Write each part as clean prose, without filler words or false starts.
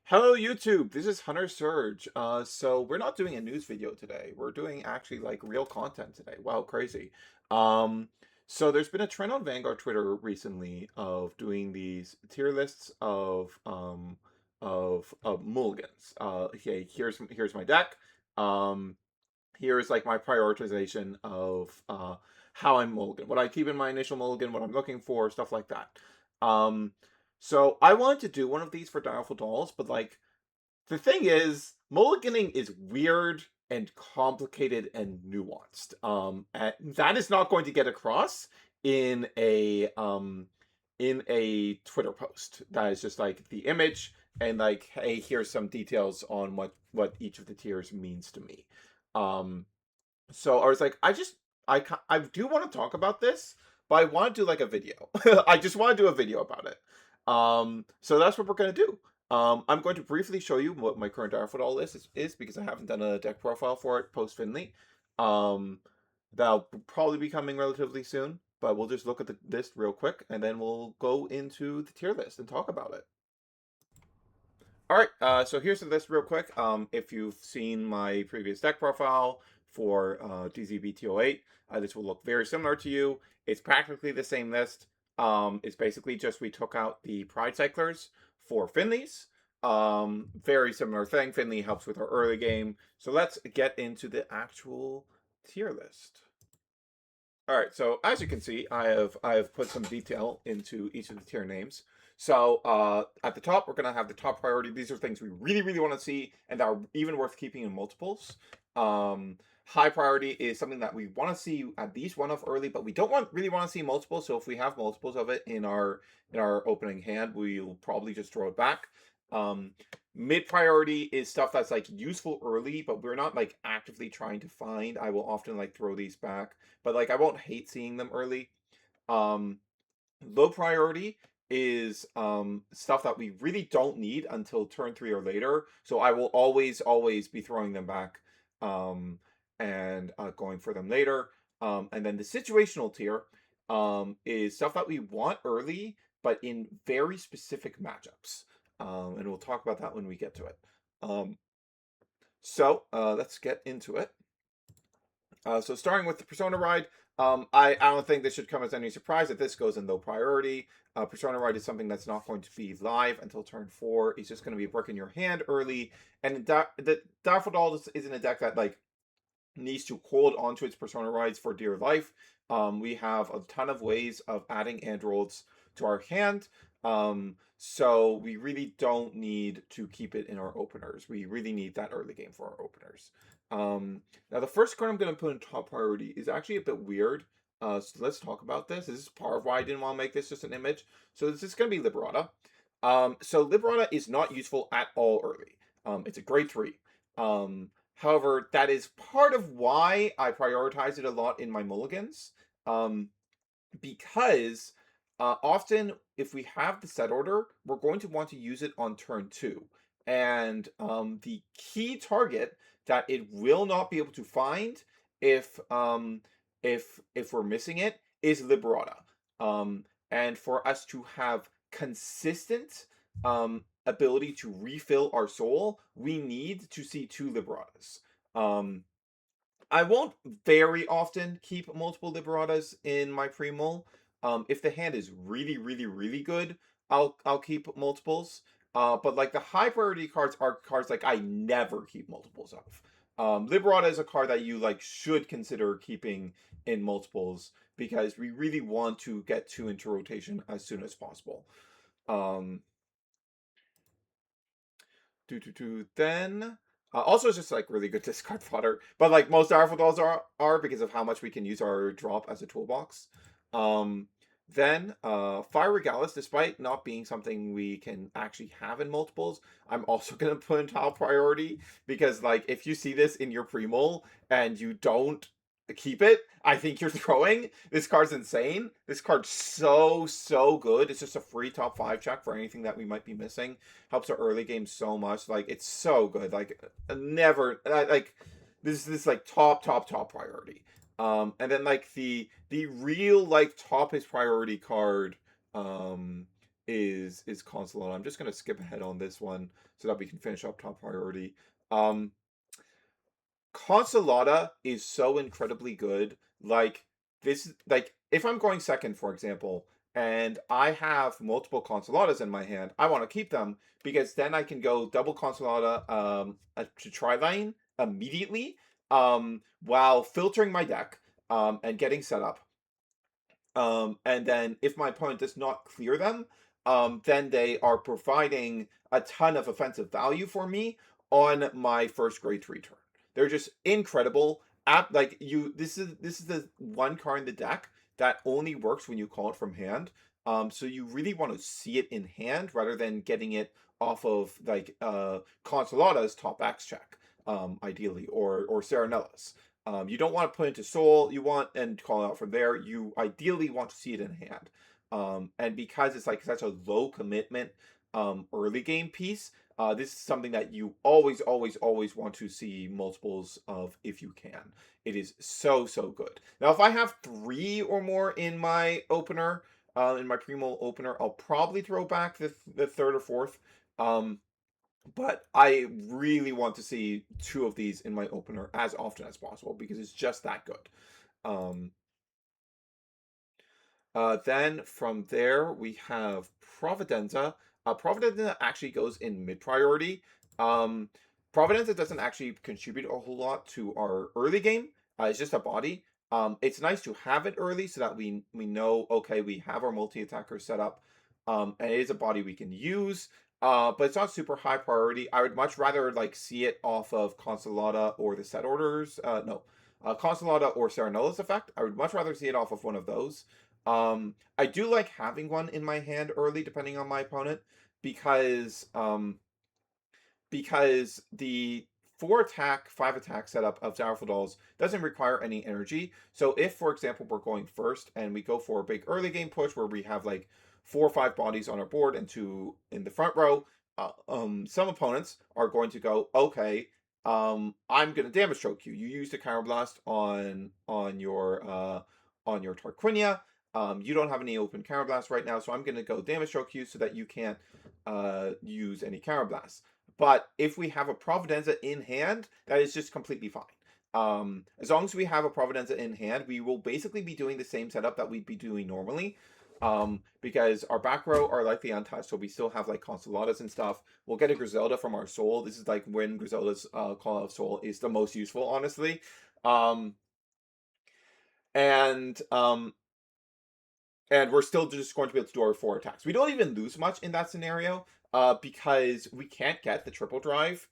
Hello YouTube, this is Hunter Surge. So we're not doing a news video today. We're doing actually like real content today. Wow, crazy. Um, so there's been a trend on Vanguard Twitter recently of doing these tier lists of mulligans. Okay, here's my deck. Um, Here's like my prioritization of how I'm mulligan, what I keep in my initial mulligan, what I'm looking for, stuff like that. Um, so I wanted to do one of these for Direful Dolls, but like the thing is, mulliganing is weird and complicated and nuanced. And that is not going to get across in a Twitter post. That is just like the image and like, hey, here's some details on what each of the tiers means to me. Um, so I was like, I do want to talk about this, but I want to do like a video. I just want to do a video about it. So that's what we're gonna do. I'm going to briefly show you what my current Direful Doll list is because I haven't done a deck profile for it post Finley. Um, that'll probably be coming relatively soon, but we'll just look at the list real quick and then we'll go into the tier list and talk about it. All right, so here's the list real quick. If you've seen my previous deck profile for DZBT08, this will look very similar to you. It's practically the same list. It's basically just we took out the Pride Cyclers for Finley's. Very similar thing. Finley helps with our early game. So let's get into the actual tier list. All right, so as you can see, I have put some detail into each of the tier names. So at the top, we're gonna have the top priority. These are things we really, really want to see and that are even worth keeping in multiples. High priority is something that we want to see at least one of early, but we don't really want to see multiples. So if we have multiples of it in our opening hand, we'll probably just throw it back. Um, Mid priority is stuff that's like useful early, but we're not like actively trying to find. I will often like throw these back, but like I won't hate seeing them early. Um, Low priority is stuff that we really don't need until turn 3 or later. So I will always be throwing them back um, and going for them later. And then the situational tier is stuff that we want early, but in very specific matchups. And we'll talk about that when we get to it. Um, let's get into it. So starting with the Persona Ride, I don't think this should come as any surprise that this goes in low priority. Persona Ride is something that's not going to be live until turn 4. It's just going to be working your hand early. And the Direful Doll isn't a deck that like needs to hold onto its Persona Rides for dear life. We have a ton of ways of adding Androids to our hand. So we really don't need to keep it in our openers. We really need that early game for our openers. Now the first card I'm going to put in top priority is actually a bit weird. So let's talk about this. This is part of why I didn't want to make this just an image. So this is going to be Liberata. So Liberata is not useful at all early. It's a grade 3. However, that is part of why I prioritize it a lot in my mulligans. Um, because often if we have the set order, we're going to want to use it on turn 2. And the key target that it will not be able to find if if we're missing it is Liberata. And for us to have consistent ability to refill our soul, we need to see 2 Liberatas. Um, I won't very often keep multiple Liberatas in my pre-mull. If the hand is really, really, really good, I'll keep multiples. But like the high priority cards are cards like I never keep multiples of. Liberata is a card that you like should consider keeping in multiples because we really want to get 2 into rotation as soon as possible. Um, then also it's just like really good discard fodder, but like most Direful Dolls are because of how much we can use our drop as a toolbox. Um, then Fire Regalis, despite not being something we can actually have in multiples, I'm also gonna put in top priority because like if you see this in your pre-mull and you don't keep it, I think you're throwing. This card's insane. This card's so good. It's just a free top 5 check for anything that we might be missing. Helps our early game so much. Like it's so good. Like never like this is like top priority. And then like the real like top is priority card is Consolata. I'm just gonna skip ahead on this one so that we can finish up top priority. Um, Consolata is so incredibly good. Like this, like if I'm going second, for example, and I have multiple Consolatas in my hand, I want to keep them because then I can go double Consolata to Tri-Lane immediately while filtering my deck and getting set up. And then if my opponent does not clear them, then they are providing a ton of offensive value for me on my first grade 3 turn. They're just incredible. Like you, this is the one card in the deck that only works when you call it from hand. So you really want to see it in hand rather than getting it off of like Consolata's top X check, ideally, or Serenella's. You don't want to put into soul. You want and call out from there. You ideally want to see it in hand. And because it's like such a low commitment early game piece, this is something that you always, always, always want to see multiples of if you can. It is so, so good. Now, if I have 3 or more in my opener, in my primo opener, I'll probably throw back the third or fourth. But I really want to see 2 of these in my opener as often as possible because it's just that good. Um, then from there, we have Providenza. Providenza actually goes in mid priority. Um, Providenza doesn't actually contribute a whole lot to our early game. It's just a body. It's nice to have it early so that we know, okay, we have our multi-attacker set up. And it is a body we can use. But it's not super high priority. I would much rather like see it off of Consolata or the set orders. No, Consolata or Serenella's effect. I would much rather see it off of one of those. I do like having one in my hand early, depending on my opponent, because the 4 attack, 5 attack setup of Direful Dolls doesn't require any energy. So if, for example, we're going first and we go for a big early game push where we have like 4 or 5 bodies on our board and 2 in the front row, some opponents are going to go, okay, I'm gonna damage choke you. You used a counter blast on your Tarquinia. You don't have any open counter blast right now, so I'm gonna go damage choke you so that you can't use any counter blasts. But if we have a Providenza in hand, that is just completely fine. As long as we have a Providenza in hand, we will basically be doing the same setup that we'd be doing normally. Because our back row are likely untouched, so we still have like Consolatas and stuff. We'll get a Griselda from our soul. This is like when Griselda's call out soul is the most useful, honestly. Um, and um, and we're still just going to be able to do our 4 attacks. We don't even lose much in that scenario because we can't get the triple drive.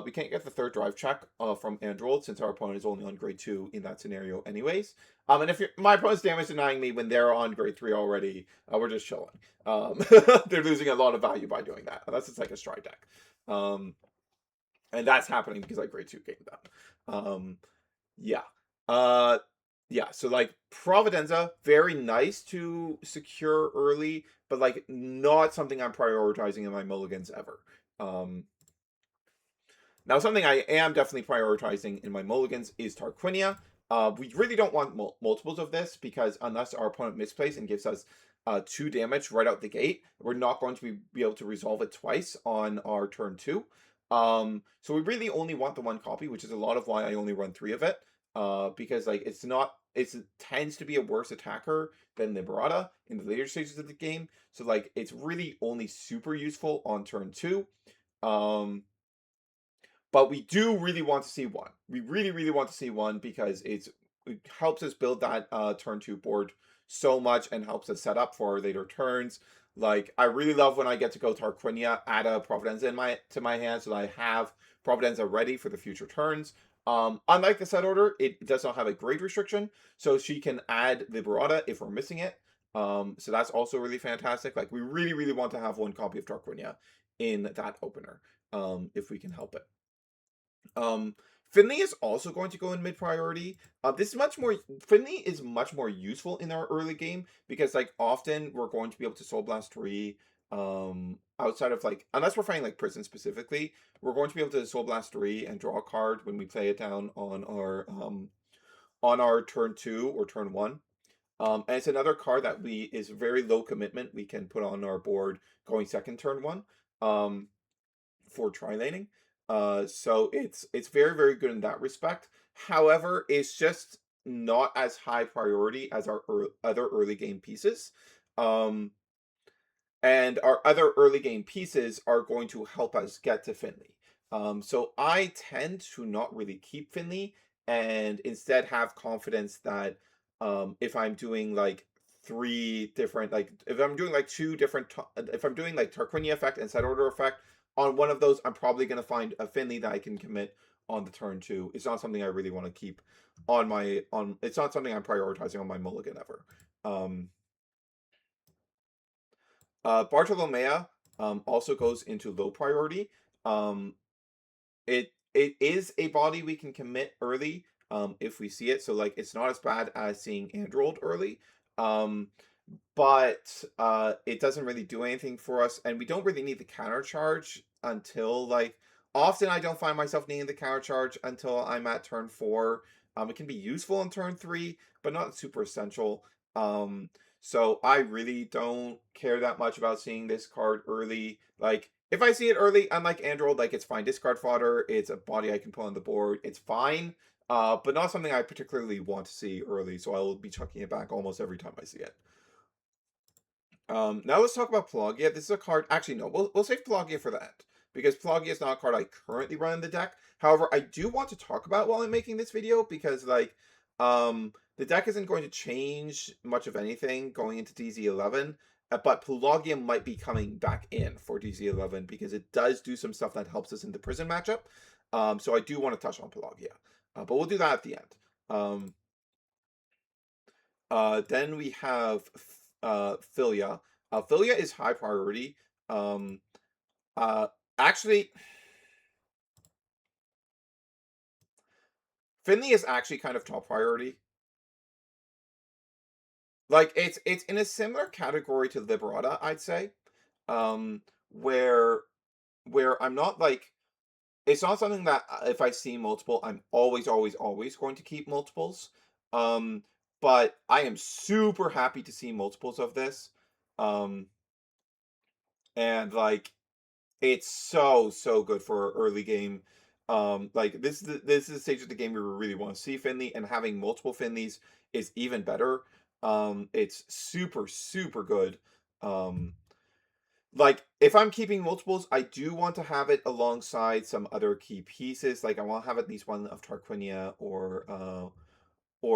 We can't get the third drive check from Android since our opponent is only on grade 2 in that scenario anyways. And if my opponent's damage denying me when they're on grade 3 already, we're just chilling. They're losing a lot of value by doing that, unless it's like a stride deck. And that's happening because I grade 2 gamed them. Yeah. Uh, yeah, so like Providenza, very nice to secure early, but like not something I'm prioritizing in my mulligans ever. Now something I am definitely prioritizing in my mulligans is Tarquinia. We really don't want multiples of this because unless our opponent misplays and gives us 2 damage right out the gate, we're not going to be able to resolve it twice on our turn 2. So we really only want the 1 copy, which is a lot of why I only run 3 of it. Because like it tends to be a worse attacker than Liberata in the later stages of the game. So like it's really only super useful on turn 2. But we do really want to see 1. We really, really want to see 1 because it helps us build that turn 2 board so much and helps us set up for our later turns. Like I really love when I get to go Tarquinia, add a Providenza to my hand so that I have Providenza ready for the future turns. Unlike the set order, it does not have a grade restriction, so she can add Liberata if we're missing it. So that's also really fantastic. Like we really, really want to have 1 copy of Tarquinia in that opener, if we can help it. Finley is also going to go in mid priority. Finley is much more useful in our early game because like often we're going to be able to Soul Blast 3 outside of like unless we're fighting like prison specifically, we're going to be able to Soul Blast 3 and draw a card when we play it down on our turn 2 or turn 1. And it's another card that is very low commitment. We can put on our board going second turn one. Um, for tri-laning. So it's very, very good in that respect. However, it's just not as high priority as our other early game pieces. Um, and our other early game pieces are going to help us get to Finley. So I tend to not really keep Finley and instead have confidence that if I'm doing like three different, like if I'm doing like two different, if I'm doing like Tarquinia effect and set order effect on one of those, I'm probably going to find a Finley that I can commit on the turn two. It's not something I really want to keep on my on. It's not something I'm prioritizing on my mulligan ever. Um, Bartolomea also goes into low priority. Um, it is a body we can commit early if we see it. So like it's not as bad as seeing Android early. Um, but it doesn't really do anything for us, and we don't really need the counter charge until like often I don't find myself needing the counter charge until I'm at turn four. It can be useful in turn three, but not super essential. Um, so I really don't care that much about seeing this card early. Like if I see it early, unlike Android, like it's fine discard fodder. It's a body I can put on the board. It's fine. But not something I particularly want to see early, so I will be chucking it back almost every time I see it. Now let's talk about Pelagia. This is a card. Actually, no, we'll save Pelagia for that because Pelagia is not a card I currently run in the deck. However, I do want to talk about while I'm making this video because like, the deck isn't going to change much of anything going into DZ11, but Pelagia might be coming back in for DZ11 because it does do some stuff that helps us in the prison matchup. So I do want to touch on Pelagia, but we'll do that at the end. Um, then we have Philia. Philia is high priority. Um, uh, actually, Finley is actually kind of top priority. Like it's in a similar category to Liberata, I'd say. Um, where I'm not like it's not something that if I see multiple, I'm always, always, always going to keep multiples. Um, but I am super happy to see multiples of this. Um, and like it's so good for early game. Like this is the stage of the game where we really want to see Finley, and having multiple Finleys is even better. It's super good. Um, like if I'm keeping multiples, I do want to have it alongside some other key pieces. Like I want to have at least one of Tarquinia or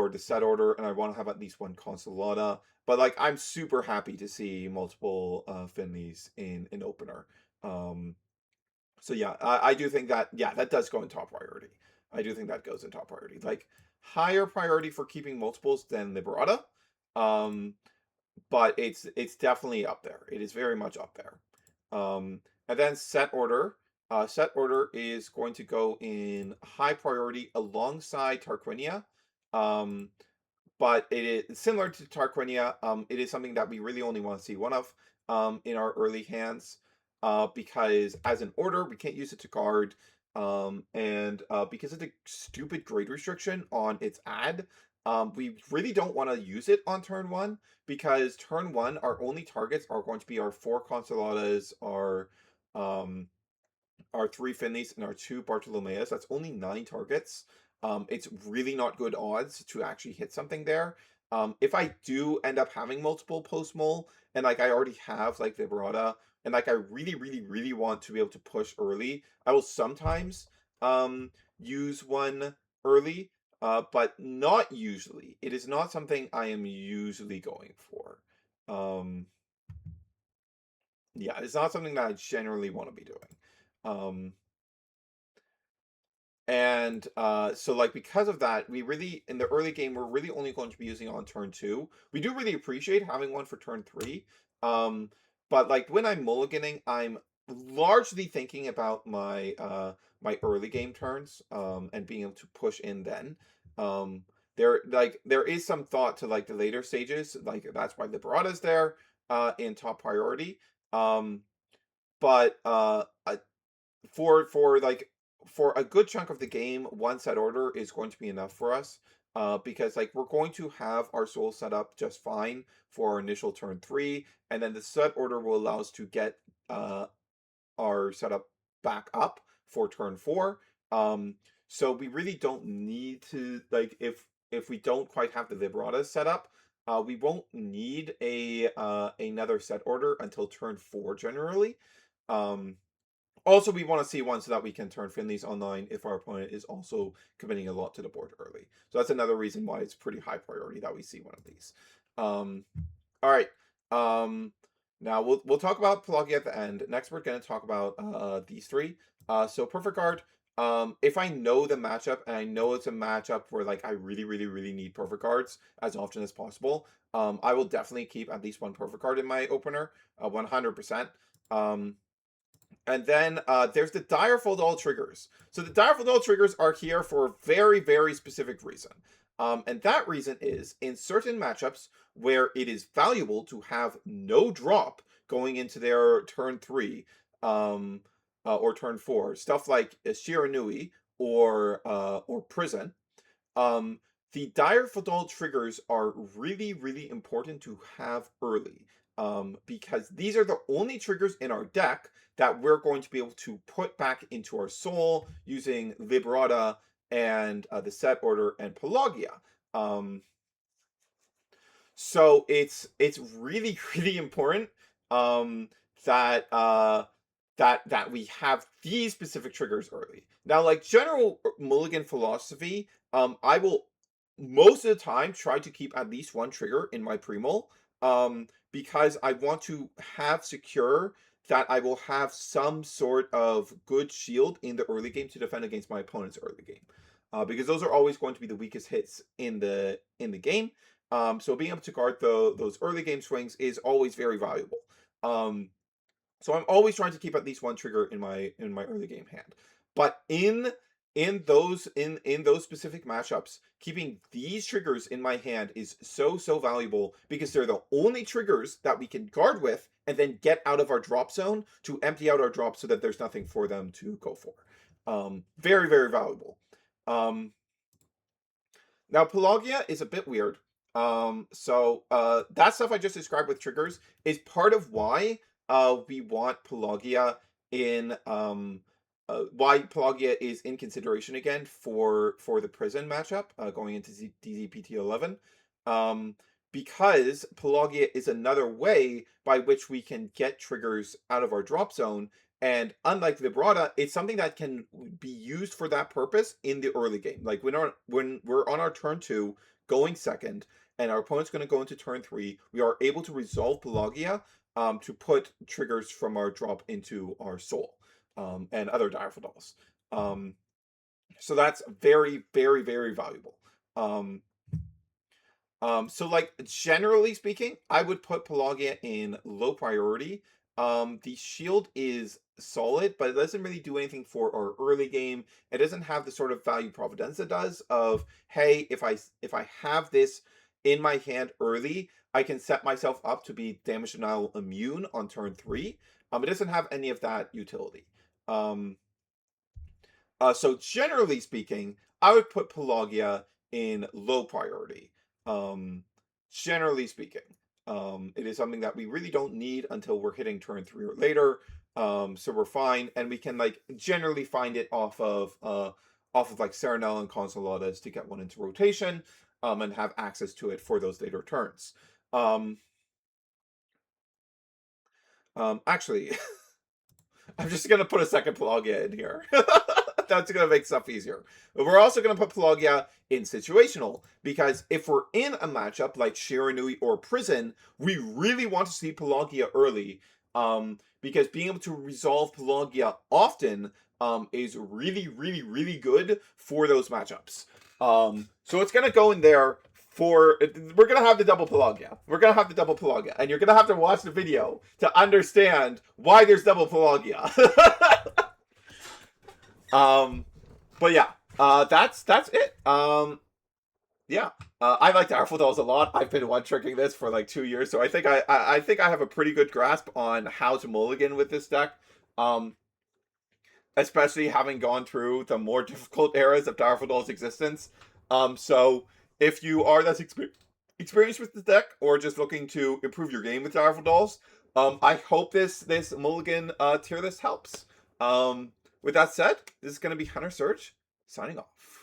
the set order, and I want to have at least one Consolata. But like I'm super happy to see multiple Finleys in an opener. Um, so yeah, I do think that yeah, that does go in top priority. I do think that goes in top priority. Like higher priority for keeping multiples than Liberata. Um, but it's definitely up there. It is very much up there. And then set order. Set order is going to go in high priority alongside Tarquinia. Um, but it is similar to Tarquinia. It is something that we really only want to see one of in our early hands, because as an order we can't use it to guard, and because of the stupid grade restriction on its ad, we really don't want to use it on turn one because turn one our only targets are going to be our four Consoladas, um, our three Finleys, and our two Bartolomeas. That's only 9 targets. It's really not good odds to actually hit something there. If I do end up having multiple post mole, and like I already have like Vibrata, and like I really want to be able to push early, I will sometimes use one early, but not usually. It is not something I am usually going for. Um, yeah, it's not something that I generally want to be doing. Um, And so like because of that, we really in the early game we're really only going to be using it on turn two. We do really appreciate having one for turn three. Um, but like when I'm mulliganing, I'm largely thinking about my early game turns and being able to push in then. There is some thought to like the later stages, like that's why Liberata's there in top priority. Um, but for like for a good chunk of the game, one set order is going to be enough for us. because like we're going to have our soul set up just fine for our initial turn 3, and then the set order will allow us to get our setup back up for turn 4. So we really don't need to, like, if we don't quite have the vibrata set up, we won't need another set order until turn 4 generally. Also, we want to see one so that we can turn Finley's online if our opponent is also committing a lot to the board early. So that's another reason why it's pretty high priority that we see one of these. All right. Now we'll talk about Pelagia at the end. Next, we're going to talk about these three. So Perfect Guard. If I know the matchup and I know it's a matchup where like I really need Perfect Guards as often as possible, I will definitely keep at least one Perfect Guard in my opener, 100%. And then there's the Direful Doll triggers. So the Direful Doll triggers are here for a very specific reason. And that reason is in certain matchups where it is valuable to have no drop going into their turn 3 or turn 4. Stuff like Shiranui or Prison. The Direful Doll triggers are really important to have early. Because these are the only triggers in our deck that we're going to be able to put back into our soul using Vibrata and the set order and Pelagia. So it's really important that that we have these specific triggers early. Now, like general Mulligan philosophy, I will most of the time try to keep at least one trigger in my pre-mull, because I want to have secure that I will have some sort of good shield in the early game to defend against my opponent's early game, because those are always going to be the weakest hits in the game. So being able to guard those early game swings is always very valuable. So I'm always trying to keep at least one trigger in my early game hand. But in those specific matchups, keeping these triggers in my hand is so valuable because they're the only triggers that we can guard with and then get out of our drop zone to empty out our drop so that there's nothing for them to go for. Very valuable. Now Pelagia is a bit weird. So that stuff I just described with triggers is part of why we want Pelagia in why Pelagia is in consideration again for the Prison matchup going into DZPT 11. Because Pelagia is another way by which we can get triggers out of our drop zone, and unlike Vibrata, it's something that can be used for that purpose in the early game. Like when we're on our turn 2, going second, and our opponent's going to go into turn 3, we are able to resolve Pelagia to put triggers from our drop into our soul and other Direful Dolls. So that's very valuable. So like generally speaking, I would put Pelagia in low priority. The shield is solid, but it doesn't really do anything for our early game. It doesn't have the sort of value Providenza does of, hey, if I have this in my hand early, I can set myself up to be damage denial immune on turn 3. It doesn't have any of that utility. So generally speaking, I would put Pelagia in low priority. Generally speaking, it is something that we really don't need until we're hitting turn 3 or later. So we're fine, and we can like generally find it off of like Serenel and Consoladas to get one into rotation, and have access to it for those later turns. Actually, I'm just gonna put a second Pelagia in here. That's going to make stuff easier. But we're also going to put Pelagia in situational, because if we're in a matchup like Shiranui or Prison, we really want to see Pelagia early, because being able to resolve Pelagia often is really good for those matchups. So it's going to go in there we're going to have the double Pelagia. We're going to have the double Pelagia, and you're going to have to watch the video to understand why there's double Pelagia. But yeah, that's it. Yeah, I like Direful Dolls a lot. I've been one-tricking this for like 2 years, so I think I think I have a pretty good grasp on how to mulligan with this deck. Especially having gone through the more difficult eras of Direful Doll's existence. So if you are that's experienced with the deck or just looking to improve your game with Direful Dolls, I hope this Mulligan tier list helps. With that said, this is going to be Hunter Surge signing off.